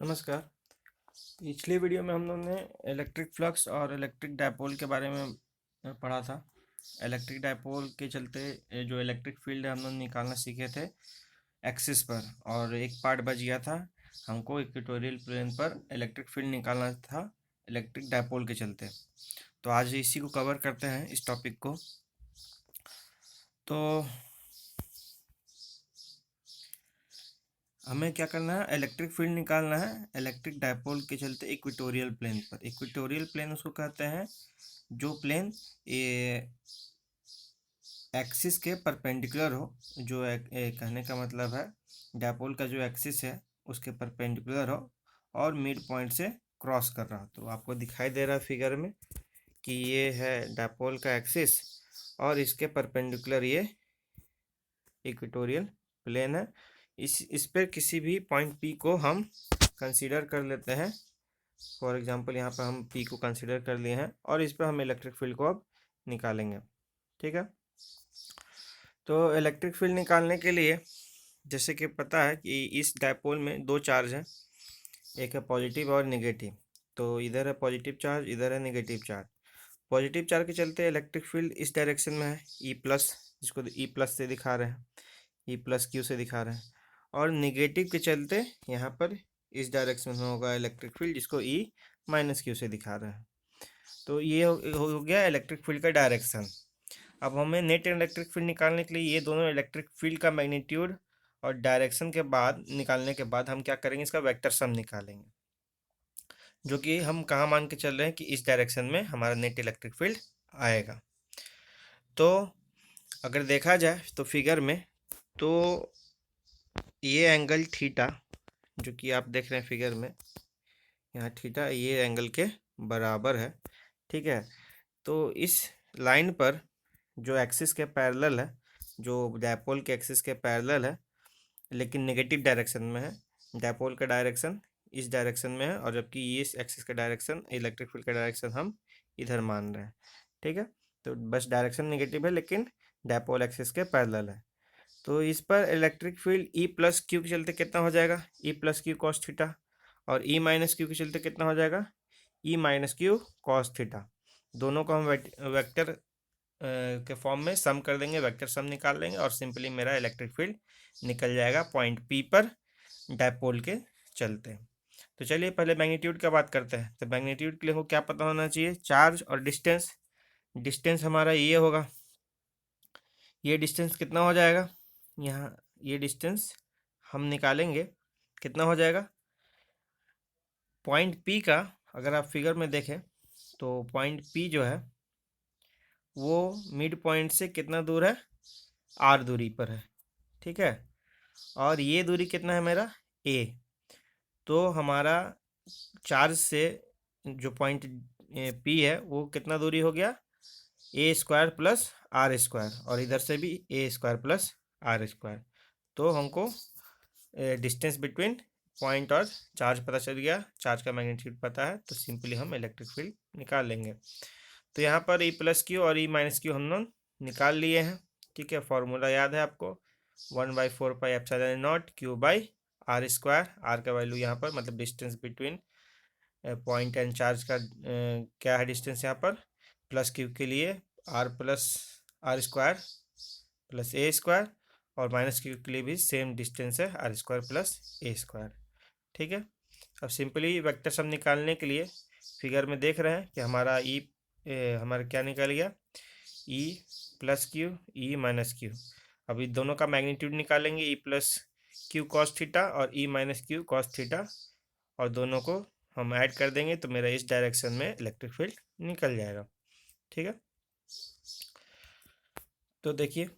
नमस्कार। पिछली वीडियो में हम लोग ने इलेक्ट्रिक फ्लक्स और इलेक्ट्रिक डायपोल के बारे में पढ़ा था। इलेक्ट्रिक डायपोल के चलते जो इलेक्ट्रिक फील्ड हम लोग निकालना सीखे थे एक्सिस पर, और एक पार्ट बच गया था। हमको इक्वेटोरियल प्लेन पर इलेक्ट्रिक फील्ड निकालना था इलेक्ट्रिक डायपोल के चलते। तो आज इसी को कवर करते हैं, इस टॉपिक को। तो हमें क्या करना है, इलेक्ट्रिक फील्ड निकालना है इलेक्ट्रिक डायपोल के चलते इक्वेटोरियल प्लेन पर। इक्वेटोरियल प्लेन उसको कहते हैं जो प्लेन एक्सिस के परपेंडिकुलर हो। जो कहने का मतलब है डायपोल का जो एक्सिस है उसके परपेंडिकुलर हो और मिड पॉइंट से क्रॉस कर रहा हो। तो आपको दिखाई दे रहा है फिगर में कि ये है डायपोल का एक्सिस और इसके परपेंडिकुलर ये इक्वेटोरियल प्लेन है। इस पर किसी भी पॉइंट पी को हम कंसीडर कर लेते हैं। फॉर एग्जांपल यहाँ पर हम पी को कंसीडर कर लिए हैं और इस पर हम इलेक्ट्रिक फील्ड को अब निकालेंगे। ठीक है। तो इलेक्ट्रिक फील्ड निकालने के लिए जैसे कि पता है कि इस डायपोल में दो चार्ज हैं, एक है पॉजिटिव और नेगेटिव। तो इधर है पॉजिटिव चार्ज, इधर है नेगेटिव चार्ज। पॉजिटिव चार्ज के चलते इलेक्ट्रिक फील्ड इस डायरेक्शन में है, ई प्लस, जिसको ई प्लस से दिखा रहे हैं, ई प्लस क्यू से दिखा रहे हैं। और निगेटिव के चलते यहाँ पर इस डायरेक्शन में होगा इलेक्ट्रिक फील्ड, जिसको ई माइनस क्यू से दिखा रहे हैं। तो ये हो गया इलेक्ट्रिक फील्ड का डायरेक्शन। अब हमें नेट इलेक्ट्रिक फील्ड निकालने के लिए ये दोनों इलेक्ट्रिक फील्ड का मैग्नीट्यूड और डायरेक्शन के बाद निकालने के बाद हम क्या करेंगे, इसका वेक्टर सम निकालेंगे, जो कि हम कहाँ मान के चल रहे हैं कि इस डायरेक्शन में हमारा नेट इलेक्ट्रिक फील्ड आएगा। तो अगर देखा जाए तो फिगर में, तो ये एंगल थीटा जो कि आप देख रहे हैं फिगर में, यहाँ थीटा ये एंगल के बराबर है। ठीक है। तो इस लाइन पर जो एक्सिस के पैरेलल है, जो डायपोल के एक्सिस के पैरेलल है लेकिन नेगेटिव डायरेक्शन में है, डायपोल का डायरेक्शन इस डायरेक्शन में है और जबकि ये इस एक्सिस का डायरेक्शन इलेक्ट्रिक फील्ड का डायरेक्शन हम इधर मान रहे हैं। ठीक है। तो बस डायरेक्शन नेगेटिव है लेकिन डायपोल एक्सिस के पैरेलल है। तो इस पर electric field E plus Q के चलते कितना हो जाएगा, ई प्लस क्यू कॉस थीटा, और ई माइनस क्यू के चलते कितना हो जाएगा, ई माइनस क्यू कॉस थीटा। दोनों को हम वेक्टर के फॉर्म में सम कर देंगे, वेक्टर सम निकाल लेंगे और सिंपली मेरा इलेक्ट्रिक फील्ड निकल जाएगा पॉइंट पी पर डायपोल के चलते। तो चलिए पहले मैग्नीट्यूड का बात करते हैं। तो मैग्नीट्यूड के लिए क्या पता होना चाहिए, चार्ज और डिस्टेंस। डिस्टेंस हमारा ये होगा, ये डिस्टेंस कितना हो जाएगा, यहाँ ये डिस्टेंस हम निकालेंगे कितना हो जाएगा। पॉइंट पी का अगर आप फिगर में देखें तो पॉइंट पी जो है वो मिड पॉइंट से कितना दूर है, आर दूरी पर है। ठीक है। और ये दूरी कितना है मेरा, ए। तो हमारा चार्ज से जो पॉइंट पी है वो कितना दूरी हो गया, ए स्क्वायर प्लस आर स्क्वायर, और इधर से भी ए स्क्वायर प्लस आर स्क्वायर। तो हमको डिस्टेंस बिटवीन पॉइंट और चार्ज पता चल गया, चार्ज का मैग्नीट्यूड पता है, तो सिंपली हम इलेक्ट्रिक फील्ड निकाल लेंगे। तो यहाँ पर ई प्लस क्यू और ई माइनस क्यू हम लोग निकाल लिए हैं। ठीक है। फॉर्मूला याद है आपको, 1/4πε0 Q by R square. R का वैल्यू यहाँ पर मतलब distance between point and charge का क्या है डिस्टेंस यहाँ पर, प्लस क्यू के लिए r plus r square plus ए स्क्वायर, और माइनस क्यू के लिए भी सेम डिस्टेंस है, आर स्क्वायर प्लस ए स्क्वायर। ठीक है। अब सिंपली वेक्टर सम निकालने के लिए फिगर में देख रहे हैं कि हमारा हमारा क्या निकल गया, ई plus Q E minus Q. अभी दोनों का मैग्नीट्यूड निकालेंगे, ई प्लस क्यू कॉस थीटा और E minus Q cos theta, और दोनों को हम ऐड कर देंगे तो मेरा इस डायरेक्शन में इलेक्ट्रिक फील्ड निकल जाएगा। ठीक है। तो देखिए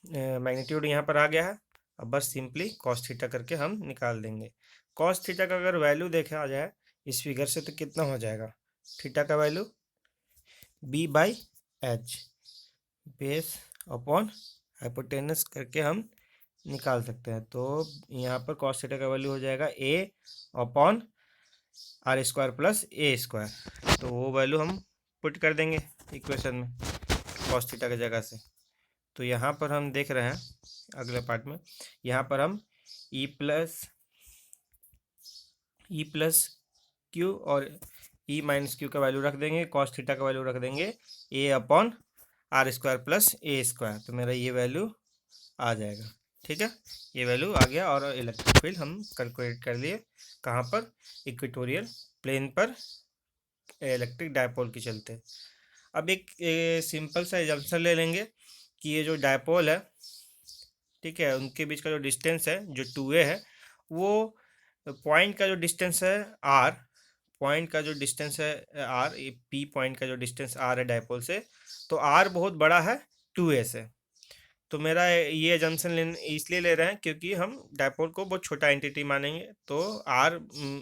मैग्नीट्यूड यहाँ पर आ गया है। अब बस सिंपली कॉस थीटा करके हम निकाल देंगे। कॉस थीटा का अगर वैल्यू देखा जाए इस फिगर से तो कितना हो जाएगा, थीटा का value b by h, base upon hypotenuse करके हम निकाल सकते हैं। तो यहाँ पर कॉस थीटा का वैल्यू हो जाएगा A upon R square plus A square. तो वो वैल्यू हम पुट कर देंगे इक्वेशन में कॉस थीटा की जगह से। तो यहाँ पर हम देख रहे हैं अगले पार्ट में, यहाँ पर हम E plus E plus Q और ई माइनस क्यू का वैल्यू रख देंगे, कॉस थीटा का वैल्यू रख देंगे A upon R square plus A square, तो मेरा ये वैल्यू आ जाएगा। ठीक है, ये वैल्यू आ गया और इलेक्ट्रिक फील्ड हम कैलकुलेट कर लिए कहाँ पर, इक्वेटोरियल प्लेन पर इलेक्ट्रिक डायपोल के चलते। अब एक सिंपल सा एग्जांपल ले लेंगे कि ये जो डायपोल है, ठीक है, उनके बीच का जो डिस्टेंस है जो 2a है, वो पॉइंट का जो डिस्टेंस है r, पॉइंट का जो डिस्टेंस है r, ये p पॉइंट का जो डिस्टेंस r है डायपोल से, तो r बहुत बड़ा है 2a से। तो मेरा ये एजम्पशन इसलिए ले रहे हैं क्योंकि हम डायपोल को बहुत छोटा एंटिटी मानेंगे, तो r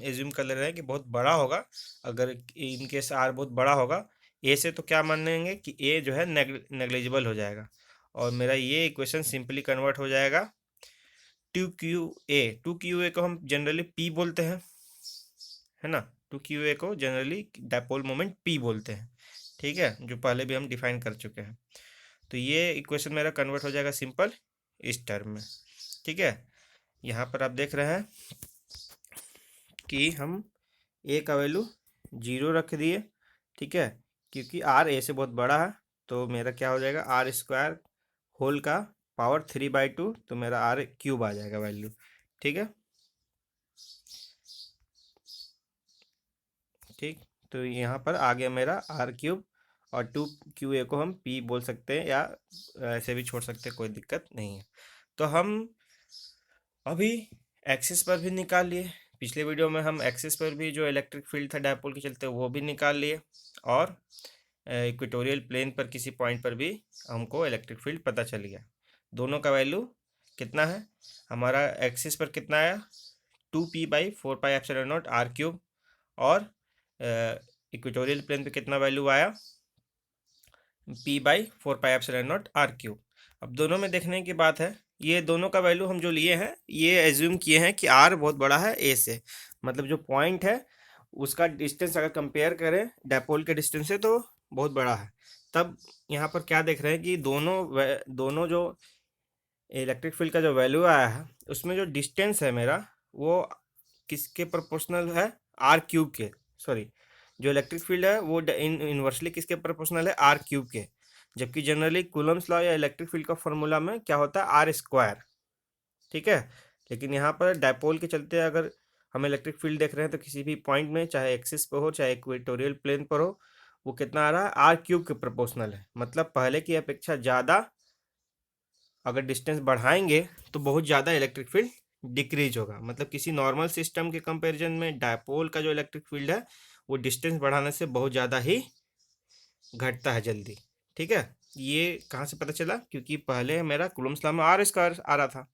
एज्यूम कर ले रहे हैं कि बहुत बड़ा होगा। अगर इन केस r बहुत बड़ा होगा a से, तो क्या मानेंगे कि a जो है नेग्लिजिबल हो जाएगा, और मेरा ये इक्वेशन सिंपली कन्वर्ट हो जाएगा 2qa। 2qa को हम जनरली p बोलते हैं, है ना, 2qa को जनरली डायपोल मोमेंट p बोलते हैं। ठीक है, जो पहले भी हम डिफाइन कर चुके हैं। तो ये इक्वेशन मेरा कन्वर्ट हो जाएगा सिंपल इस टर्म में। ठीक है, यहाँ पर आप देख रहे हैं कि हम a का वैल्यू 0 रख दिए। ठीक है, क्योंकि r a से बहुत बड़ा है, तो मेरा क्या हो जाएगा, आर स्क्वायर होल का पावर 3/2, तो मेरा r क्यूब आ जाएगा वैल्यू। ठीक है, ठीक, तो यहाँ पर आ गया मेरा r क्यूब, और 2qa को हम p बोल सकते हैं या ऐसे भी छोड़ सकते हैं, कोई दिक्कत नहीं है। तो हम अभी एक्सिस पर भी निकाल लिए, पिछले वीडियो में हम एक्सिस पर भी जो इलेक्ट्रिक फील्ड था डायपोल के चलते वो भी निकाल लिए, और इक्वेटोरियल प्लेन पर किसी पॉइंट पर भी हमको इलेक्ट्रिक फील्ड पता चल गया। दोनों का वैल्यू कितना है, हमारा एक्सिस पर कितना आया 2p/4πε0 r क्यूब, और इक्वेटोरियल प्लेन पे कितना वैल्यू आया p/4πε0 r क्यूब। अब दोनों में देखने की बात है, ये दोनों का वैल्यू हम जो लिए हैं ये एज्यूम किए हैं कि r बहुत बड़ा है a से, मतलब जो पॉइंट है उसका डिस्टेंस अगर कंपेयर करें डायपोल के डिस्टेंस से तो बहुत बड़ा है। तब यहाँ पर क्या देख रहे हैं कि दोनों जो इलेक्ट्रिक फील्ड का जो वैल्यू आया है उसमें जो डिस्टेंस है मेरा वो किसके प्रोपोर्शनल है, आर क्यूब के, सॉरी, जो इलेक्ट्रिक फील्ड है वो इनवर्सली किसके प्रोपोर्शनल है, आर क्यूब के। जबकि जनरली कूलम्स लॉ या इलेक्ट्रिक फील्ड का फॉर्मूला में क्या होता है, आर स्क्वायर। ठीक है, लेकिन यहाँ पर डायपोल के चलते अगर हम इलेक्ट्रिक फील्ड देख रहे हैं तो किसी भी पॉइंट में, चाहे एक्सिस पर हो चाहे इक्वेटोरियल प्लेन पर हो, वो कितना आ रहा है, आर क्यूब के प्रोपोर्शनल है। मतलब पहले की अपेक्षा ज़्यादा अगर डिस्टेंस बढ़ाएंगे तो बहुत ज़्यादा इलेक्ट्रिक फील्ड डिक्रीज होगा। मतलब किसी नॉर्मल सिस्टम के कंपैरिजन में डायपोल का जो इलेक्ट्रिक फील्ड है वो डिस्टेंस बढ़ाने से बहुत ज़्यादा ही घटता है जल्दी। ठीक है, ये कहाँ से पता चला, क्योंकि पहले मेरा कूलम्स लॉ में आर स्क्वायर आ रहा था,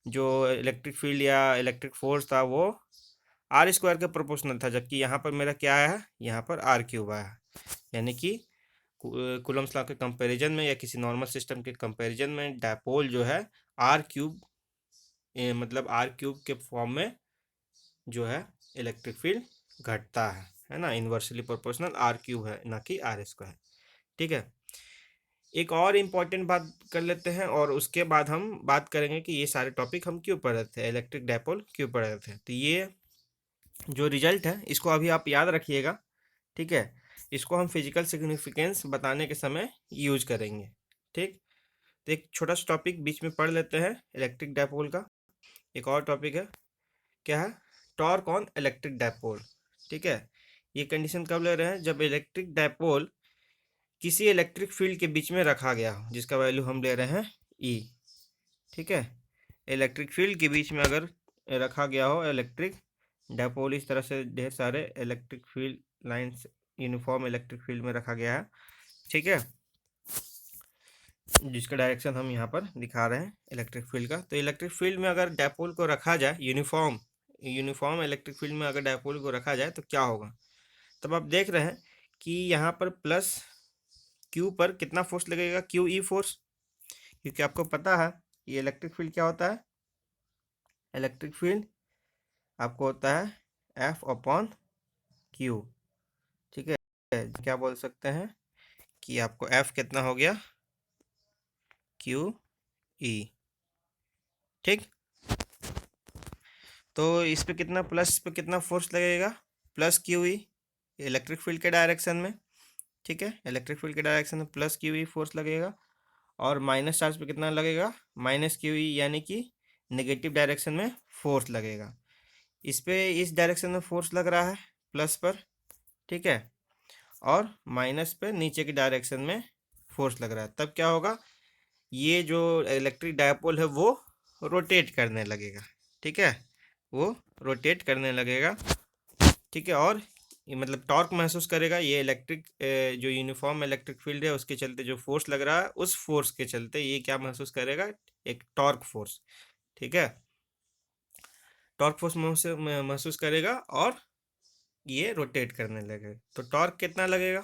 जो इलेक्ट्रिक फील्ड या इलेक्ट्रिक फोर्स था वो आर स्क्वायर के प्रोपोर्शनल था, जबकि यहाँ पर मेरा क्या आया है, यहाँ पर आर क्यूब आया है। यानी कि कूलम्स लॉ के कंपैरिजन में या किसी नॉर्मल सिस्टम के कंपैरिजन में डायपोल जो है आर क्यूब, मतलब आर क्यूब के फॉर्म में जो है इलेक्ट्रिक फील्ड घटता है ना, इन्वर्सली प्रोपोर्शनल आर क्यूब है ना कि आर स्क्वायर। ठीक है, एक और इम्पॉर्टेंट बात कर लेते हैं और उसके बाद हम बात करेंगे कि ये सारे टॉपिक हम क्यों पढ़ रहे थे, इलेक्ट्रिक डायपोल क्यों पढ़ रहे थे। तो ये जो रिजल्ट है इसको अभी आप याद रखिएगा। ठीक है, इसको हम फिजिकल सिग्निफिकेंस बताने के समय यूज करेंगे। ठीक, तो एक छोटा सा टॉपिक बीच में पढ़ लेते हैं इलेक्ट्रिक डायपोल का। एक और टॉपिक है, क्या है, टॉर्क ऑन इलेक्ट्रिक डायपोल। ठीक है, ये कंडीशन कब ले रहे हैं, जब इलेक्ट्रिक डायपोल किसी इलेक्ट्रिक फील्ड के बीच में रखा गया हो जिसका वैल्यू हम ले रहे हैं ई। ठीक है, इलेक्ट्रिक फील्ड के बीच में अगर रखा गया हो इलेक्ट्रिक डायपोल, इस तरह से ढेर सारे electric field lines uniform electric field में रखा गया है। ठीक है, जिसका डायरेक्शन हम यहाँ पर दिखा रहे हैं इलेक्ट्रिक फील्ड का। तो इलेक्ट्रिक फील्ड में अगर डायपोल को रखा जाए यूनिफॉर्म इलेक्ट्रिक फील्ड में अगर डायपोल को रखा जाए तो क्या होगा। तब आप देख रहे हैं कि यहाँ पर प्लस क्यू पर कितना फोर्स लगेगा, क्यू ई फोर्स, क्योंकि आपको पता है ये इलेक्ट्रिक फील्ड क्या होता है, इलेक्ट्रिक फील्ड आपको होता है एफ अपॉन क्यू। ठीक है, क्या बोल सकते हैं कि आपको एफ कितना हो गया, क्यू ई। ठीक, तो इस पे कितना प्लस पे कितना फोर्स लगेगा, plus Q E electric field के डायरेक्शन में, ठीक है, इलेक्ट्रिक फील्ड के डायरेक्शन में प्लस क्यू ई फोर्स लगेगा, और माइनस चार्ज पे कितना लगेगा, माइनस क्यू ई, यानी कि नेगेटिव डायरेक्शन में फोर्स लगेगा। इस पे इस डायरेक्शन में फोर्स लग रहा है प्लस पर, ठीक है, और माइनस पे नीचे की डायरेक्शन में फोर्स लग रहा है। तब क्या होगा, ये जो इलेक्ट्रिक डायपोल है वो रोटेट करने लगेगा, ठीक है, वो रोटेट करने लगेगा, ठीक है, और ये मतलब टॉर्क महसूस करेगा। ये इलेक्ट्रिक जो यूनिफॉर्म इलेक्ट्रिक फील्ड है उसके चलते जो फोर्स लग रहा है, उस फोर्स के चलते ये क्या महसूस करेगा, एक टॉर्क फोर्स, ठीक है, टॉर्क फोर्स महसूस करेगा और ये रोटेट करने लगेगा। तो टॉर्क कितना लगेगा,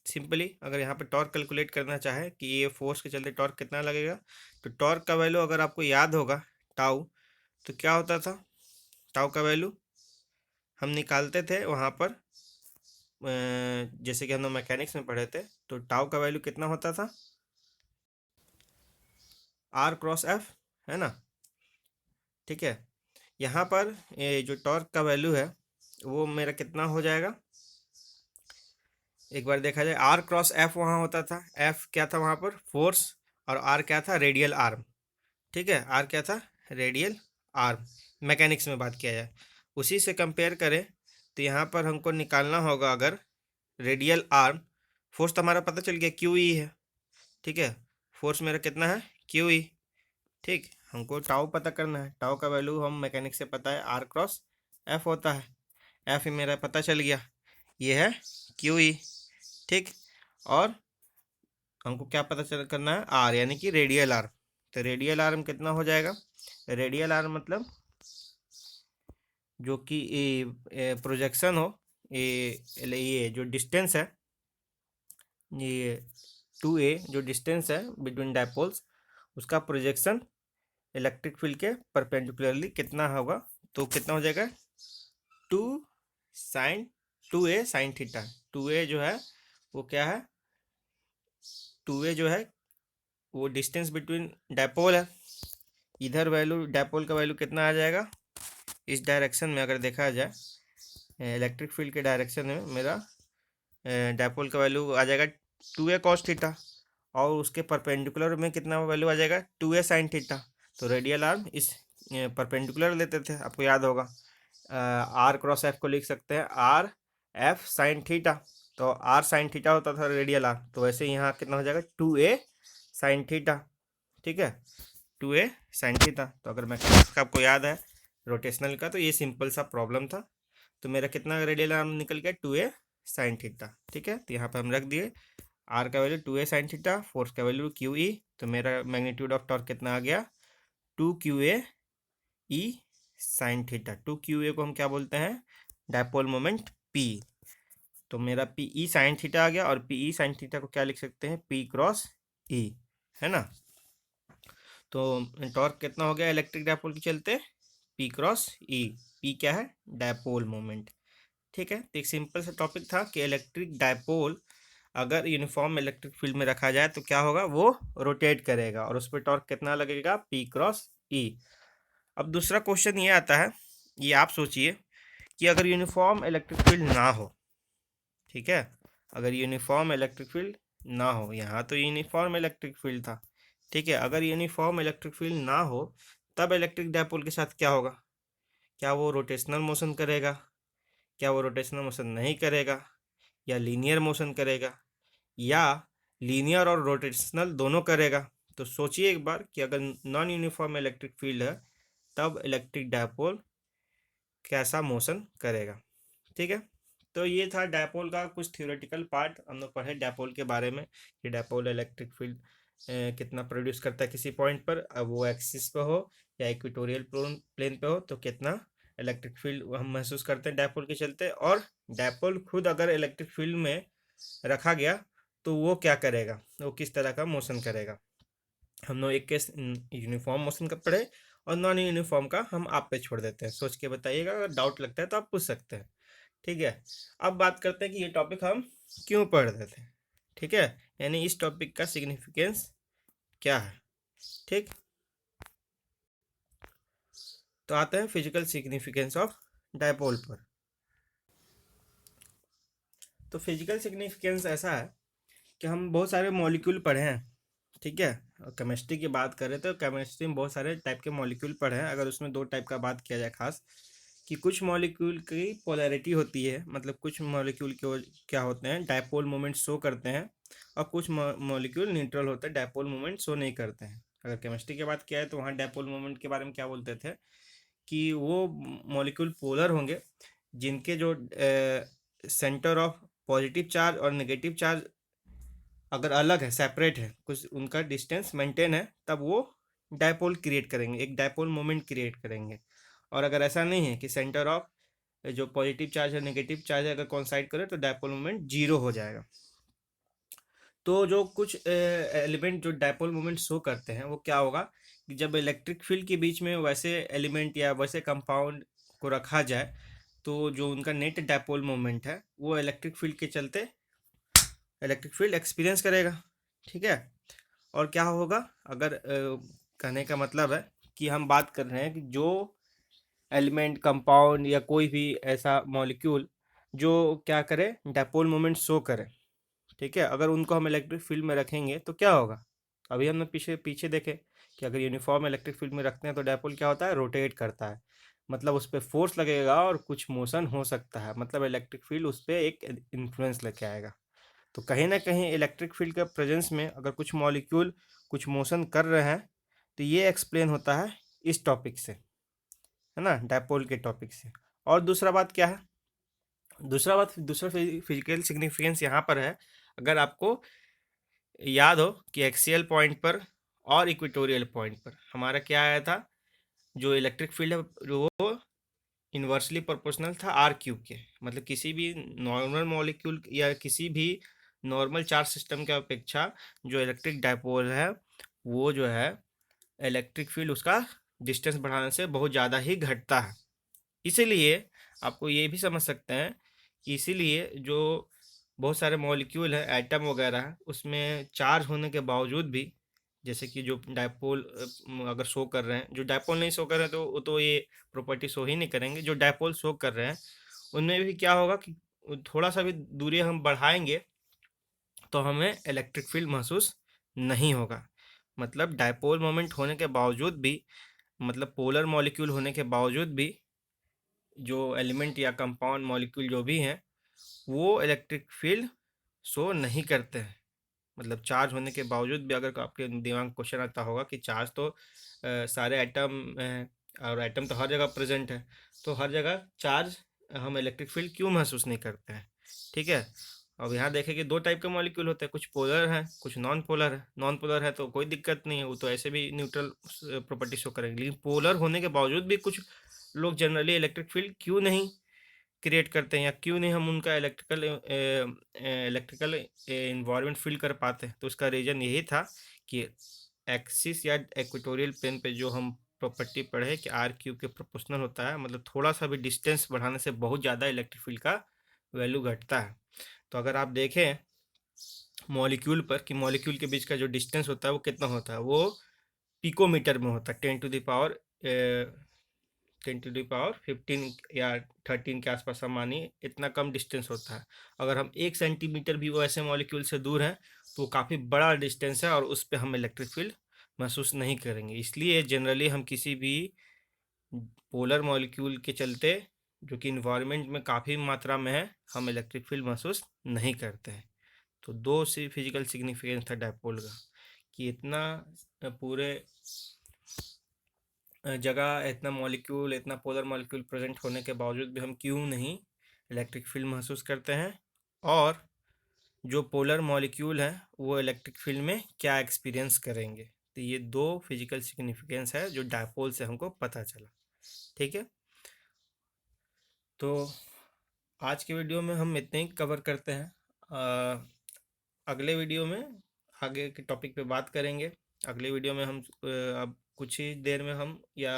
सिंपली अगर यहाँ पे टॉर्क कैलकुलेट करना चाहे कि ये फोर्स के चलते टॉर्क कितना लगेगा, तो टॉर्क का वैल्यू अगर आपको याद होगा टाउ, तो क्या होता था, टाउ का वैल्यू हम निकालते थे वहाँ पर, जैसे कि हम लोग मैकेनिक्स में पढ़े थे, तो टाउ का वैल्यू कितना होता था, आर क्रॉस एफ, है ना, ठीक है। यहाँ पर ये जो टॉर्क का वैल्यू है वो मेरा कितना हो जाएगा, एक बार देखा जाए, आर क्रॉस एफ वहाँ होता था, एफ क्या था वहाँ पर, फोर्स, और आर क्या था, रेडियल आर्म, ठीक है, आर क्या था, रेडियल आर्म, मैकेनिक्स में बात किया जाए, उसी से कंपेयर करें तो यहाँ पर हमको निकालना होगा, अगर रेडियल आर्म, फोर्स तो हमारा पता चल गया क्यू ई है, ठीक है, फोर्स मेरा कितना है, क्यू ई, ठीक, हमको टाउ पता करना है, टाउ का वैल्यू हम मैकेनिक्स से पता है आर क्रॉस एफ होता है, एफ मेरा पता चल गया, ये है क्यू ई, ठीक, और हमको क्या पता चल करना है, आर यानी कि रेडियल आर्म, तो रेडियल आर्म कितना हो जाएगा, रेडियल आर्म मतलब जो कि प्रोजेक्शन हो, ये जो डिस्टेंस है, ये 2a जो डिस्टेंस है बिटवीन डायपोल्स, उसका प्रोजेक्शन इलेक्ट्रिक फील्ड के परपेंडिकुलरली कितना होगा, तो कितना हो जाएगा, to sign 2a sine theta, 2a जो है वो क्या है, 2a जो है वो डिस्टेंस बिटवीन डायपोल है, इधर वैल्यू डायपोल का वैल्यू कितना आ जाएगा, इस डायरेक्शन में अगर देखा जाए इलेक्ट्रिक फील्ड के डायरेक्शन में मेरा डायपोल का वैल्यू आ जाएगा 2a कॉस थीटा, और उसके परपेंडिकुलर में कितना वैल्यू आ जाएगा, 2a साइन थीटा। तो रेडियल आर्म इस परपेंडिकुलर लेते थे, आपको याद होगा, आर क्रॉस एफ को लिख सकते हैं आर एफ साइन थीटा, तो आर साइन थीटा होता था रेडियल आर्म, तो वैसे यहाँ कितना हो जाएगा 2a साइन थीटा, ठीक है, 2a साइन थीटा। तो अगर मैकेनिक्स का आपको याद है रोटेशनल का, तो ये सिंपल सा प्रॉब्लम था, तो मेरा कितना रेडियल आर्म निकल गया 2a साइन थीटा, ठीक है, तो यहाँ पर हम रख दिए आर का value 2a sine theta, force का वैल्यू क्यू ई, तो मेरा मैग्नीट्यूड ऑफ टॉर्क कितना आ गया 2qa ई साइन थीटा, 2qa को हम क्या बोलते हैं, डायपोल मोमेंट p, तो मेरा पी ई साइन थीटा आ गया, और पी ई साइन थीटा को क्या लिख सकते हैं, p क्रॉस ई, है ना, तो टॉर्क कितना हो गया इलेक्ट्रिक डायपोल के चलते, p क्रॉस ई, p क्या है, डायपोल मोमेंट, ठीक है। तो एक सिंपल सा टॉपिक था कि इलेक्ट्रिक डायपोल अगर यूनिफॉर्म इलेक्ट्रिक फील्ड में रखा जाए तो क्या होगा, वो रोटेट करेगा, और उस पर टॉर्क कितना लगेगा, पी क्रॉस ई। अब दूसरा क्वेश्चन ये आता है, ये आप सोचिए कि अगर यूनिफॉर्म इलेक्ट्रिक फील्ड ना हो, ठीक है, अगर यूनिफॉर्म इलेक्ट्रिक फील्ड ना हो, यहाँ तो यूनिफॉर्म इलेक्ट्रिक फील्ड था, ठीक है, अगर यूनिफॉर्म इलेक्ट्रिक फील्ड ना हो, तब इलेक्ट्रिक डायपोल के साथ क्या होगा, क्या वो रोटेशनल मोशन करेगा, क्या वो रोटेशनल मोशन नहीं करेगा, या लीनियर मोशन करेगा, या लीनियर और रोटेशनल दोनों करेगा। तो सोचिए एक बार कि अगर नॉन यूनिफॉर्म इलेक्ट्रिक फील्ड है, तब इलेक्ट्रिक डायपोल कैसा मोशन करेगा, ठीक है। तो ये था डायपोल का कुछ थ्योरेटिकल पार्ट, हम लोग पढ़े डायपोल के बारे में कि डायपोल इलेक्ट्रिक फील्ड कितना प्रोड्यूस करता है किसी पॉइंट पर, अब वो एक्सिस पे हो या इक्वेटोरियल प्लेन पे हो, तो कितना इलेक्ट्रिक फील्ड हम महसूस करते हैं डायपोल के चलते, और डायपोल खुद अगर इलेक्ट्रिक फील्ड में रखा गया तो वो क्या करेगा, वो किस तरह का मोशन करेगा। हम लोग एक केस यूनिफॉर्म मोशन का पढ़े, और नॉन यूनिफॉर्म का हम आप पे छोड़ देते हैं, सोच के बताइएगा, अगर डाउट लगता है तो आप पूछ सकते हैं, ठीक है। अब बात करते हैं कि ये टॉपिक हम क्यों पढ़ रहे थे, ठीक है, यानी इस टॉपिक का सिग्निफिकेंस क्या है, ठीक। तो आते हैं फिजिकल सिग्निफिकेंस ऑफ डायपोल पर। तो फिजिकल सिग्निफिकेंस ऐसा है कि हम बहुत सारे मॉलिक्यूल पढ़े हैं, ठीक है। और केमिस्ट्री की बात करें तो केमिस्ट्री में बहुत सारे टाइप के मॉलिक्यूल पढ़े हैं। अगर उसमें दो टाइप का बात किया जाए खास, कि कुछ मॉलिक्यूल की पोलैरिटी होती है, मतलब कुछ मॉलिक्यूल के क्या होते हैं, डायपोल मोमेंट शो करते हैं, और कुछ मॉलिक्यूल न्यूट्रल होते हैं, डायपोल मोमेंट शो नहीं करते हैं। अगर केमिस्ट्री की बात किया है तो वहाँ डायपोल मोमेंट के बारे में क्या बोलते थे, कि वो मॉलिक्यूल पोलर होंगे जिनके जो सेंटर ऑफ पॉजिटिव चार्ज और नेगेटिव चार्ज अगर अलग है, सेपरेट है, कुछ उनका डिस्टेंस मेंटेन है, तब वो डायपोल क्रिएट करेंगे, एक डायपोल मोमेंट क्रिएट करेंगे। और अगर ऐसा नहीं है कि सेंटर ऑफ जो पॉजिटिव चार्ज है नेगेटिव चार्ज है अगर कॉन्साइड करे तो डायपोल मोमेंट जीरो हो जाएगा। तो जो कुछ एलिमेंट जो डायपोल मोमेंट शो करते हैं वो क्या होगा, कि जब इलेक्ट्रिक फील्ड के बीच में वैसे एलिमेंट या वैसे कंपाउंड को रखा जाए तो जो उनका नेट डायपोल मोमेंट है वो इलेक्ट्रिक फील्ड के चलते इलेक्ट्रिक फील्ड एक्सपीरियंस करेगा, ठीक है। और क्या होगा, अगर कहने का मतलब है कि हम बात कर रहे हैं कि जो एलिमेंट कंपाउंड या कोई भी ऐसा मॉलिक्यूल जो क्या करे, डायपोल मोमेंट शो करे, ठीक है, अगर उनको हम इलेक्ट्रिक फील्ड में रखेंगे तो क्या होगा। अभी हमने पीछे पीछे देखे कि अगर यूनिफॉर्म इलेक्ट्रिक फील्ड में रखते हैं तो डायपोल क्या होता है, रोटेट करता है, मतलब उस पर फोर्स लगेगा और कुछ मोशन हो सकता है, मतलब इलेक्ट्रिक फील्ड उस पर एक इन्फ्लुएंस लेके आएगा। तो कहीं ना कहीं इलेक्ट्रिक फील्ड के प्रेजेंस में अगर कुछ मॉलिक्यूल कुछ मोशन कर रहे हैं तो ये एक्सप्लेन होता है इस टॉपिक से, है ना, डायपोल के टॉपिक से। और दूसरा बात क्या है, दूसरा फिजिकल सिग्निफिकेंस यहाँ पर है, अगर आपको याद हो कि एक्सियल पॉइंट पर और इक्वेटोरियल पॉइंट पर हमारा क्या आया था, जो इलेक्ट्रिक फील्ड है वो इन्वर्सली प्रोपोर्शनल था आर क्यूब के, मतलब किसी भी नॉर्मल मॉलिक्यूल या किसी भी नॉर्मल चार्ज सिस्टम के अपेक्षा जो इलेक्ट्रिक डायपोल है वो जो है इलेक्ट्रिक फील्ड उसका डिस्टेंस बढ़ाने से बहुत ज़्यादा ही घटता है। इसीलिए आपको ये भी समझ सकते हैं कि इसीलिए जो बहुत सारे मॉलिक्यूल है एटम वगैरह है, उसमें चार्ज होने के बावजूद भी, जैसे कि जो डायपोल अगर शो कर रहे हैं, जो डायपोल नहीं शो कर रहे हैं तो वो तो ये प्रॉपर्टी शो ही नहीं करेंगे। जो डायपोल शो कर रहे हैं उनमें भी क्या होगा कि थोड़ा सा भी दूरी हम बढ़ाएंगे तो हमें इलेक्ट्रिक फील्ड महसूस नहीं होगा। मतलब डायपोल मोमेंट होने के बावजूद भी, मतलब पोलर मॉलिक्यूल होने के बावजूद भी जो एलिमेंट या कंपाउंड मॉलिक्यूल जो भी हैं वो इलेक्ट्रिक फील्ड शो नहीं करते हैं। मतलब चार्ज होने के बावजूद भी, अगर आपके दिमाग में क्वेश्चन आता होगा कि चार्ज तो सारे एटम हैं और एटम तो हर जगह प्रेजेंट है, तो हर जगह चार्ज हम इलेक्ट्रिक फील्ड क्यों महसूस नहीं करते हैं, ठीक है। अब यहाँ देखें कि दो टाइप के मॉलिक्यूल होते हैं, कुछ पोलर हैं कुछ नॉन पोलर है। नॉन पोलर है तो कोई दिक्कत नहीं है, वो तो ऐसे भी न्यूट्रल प्रॉपर्टी शो करेंगे, लेकिन पोलर होने के बावजूद भी कुछ लोग जनरली इलेक्ट्रिक फील्ड क्यों नहीं क्रिएट करते हैं या क्यों नहीं हम उनका इलेक्ट्रिकल इन्वायरमेंट फील कर पाते हैं। तो उसका रीज़न यही था कि एक्सिस या इक्वेटोरियल प्लेन पे जो हम प्रॉपर्टी पढ़े कि आर क्यूब के प्रोपोर्शनल होता है, मतलब थोड़ा सा भी डिस्टेंस बढ़ाने से बहुत ज़्यादा इलेक्ट्रिक फील्ड का वैल्यू घटता है। तो अगर आप देखें मॉलिक्यूल पर कि मॉलिक्यूल के बीच का जो डिस्टेंस होता है वो कितना होता है, वो पिकोमीटर में होता है, 10 टू द पावर 15 या 13 के आसपास हम मानिए, इतना कम डिस्टेंस होता है। अगर हम 1 सेंटीमीटर भी वो ऐसे मॉलिक्यूल से दूर हैं तो काफ़ी बड़ा डिस्टेंस है और उस पर हम इलेक्ट्रिक फील्ड महसूस नहीं करेंगे। इसलिए जनरली हम किसी भी पोलर मॉलिक्यूल के चलते जो कि इन्वायरमेंट में काफ़ी मात्रा में है हम इलेक्ट्रिक फील्ड महसूस नहीं करते हैं। तो दो सी फिजिकल सिग्निफिकेंस था डायपोल का, कि इतना पूरे जगह इतना मॉलिक्यूल इतना पोलर मॉलिक्यूल प्रेजेंट होने के बावजूद भी हम क्यों नहीं इलेक्ट्रिक फील्ड महसूस करते हैं, और जो पोलर मॉलिक्यूल हैं वो इलेक्ट्रिक फील्ड में क्या एक्सपीरियंस करेंगे। तो ये दो फिजिकल सिग्निफिकेंस है जो डायपोल से हमको पता चला, ठीक है। तो आज के वीडियो में हम इतने ही कवर करते हैं। अगले वीडियो में आगे के टॉपिक पे बात करेंगे। अगले वीडियो में हम अब कुछ ही देर में हम या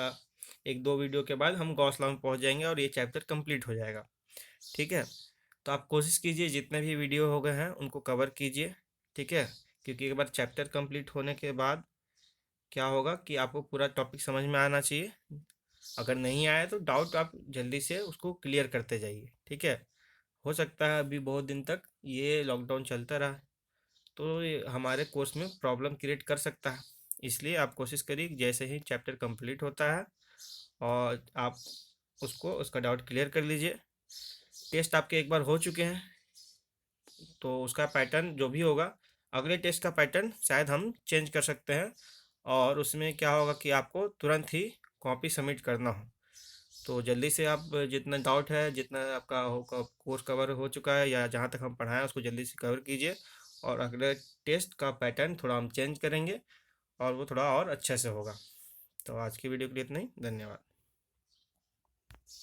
एक दो वीडियो के बाद हम गॉस लॉ में पहुंच जाएंगे और ये चैप्टर कंप्लीट हो जाएगा, ठीक है। तो आप कोशिश कीजिए जितने भी वीडियो हो गए हैं उनको कवर कीजिए, ठीक है, क्योंकि एक बार चैप्टर कंप्लीट होने के बाद क्या होगा कि आपको पूरा टॉपिक समझ में आना चाहिए। अगर नहीं आया तो डाउट आप जल्दी से उसको क्लियर करते जाइए, ठीक है। हो सकता है अभी बहुत दिन तक ये लॉकडाउन चलता रहा तो ये हमारे कोर्स में प्रॉब्लम क्रिएट कर सकता है। इसलिए आप कोशिश करिए कि जैसे ही चैप्टर कंप्लीट होता है और आप उसको उसका डाउट क्लियर कर लीजिए। टेस्ट आपके एक बार हो चुके हैं तो उसका पैटर्न जो भी होगा, अगले टेस्ट का पैटर्न शायद हम चेंज कर सकते हैं। और उसमें क्या होगा कि आपको तुरंत ही कॉपी सबमिट करना हो। तो जल्दी से आप जितना डाउट है, जितना आपका हो कोर्स कवर हो चुका है या जहाँ तक हम पढ़ाएं उसको जल्दी से कवर कीजिए। और अगले टेस्ट का पैटर्न थोड़ा हम चेंज करेंगे और वो थोड़ा और अच्छे से होगा। तो आज की वीडियो के लिए इतना ही, धन्यवाद।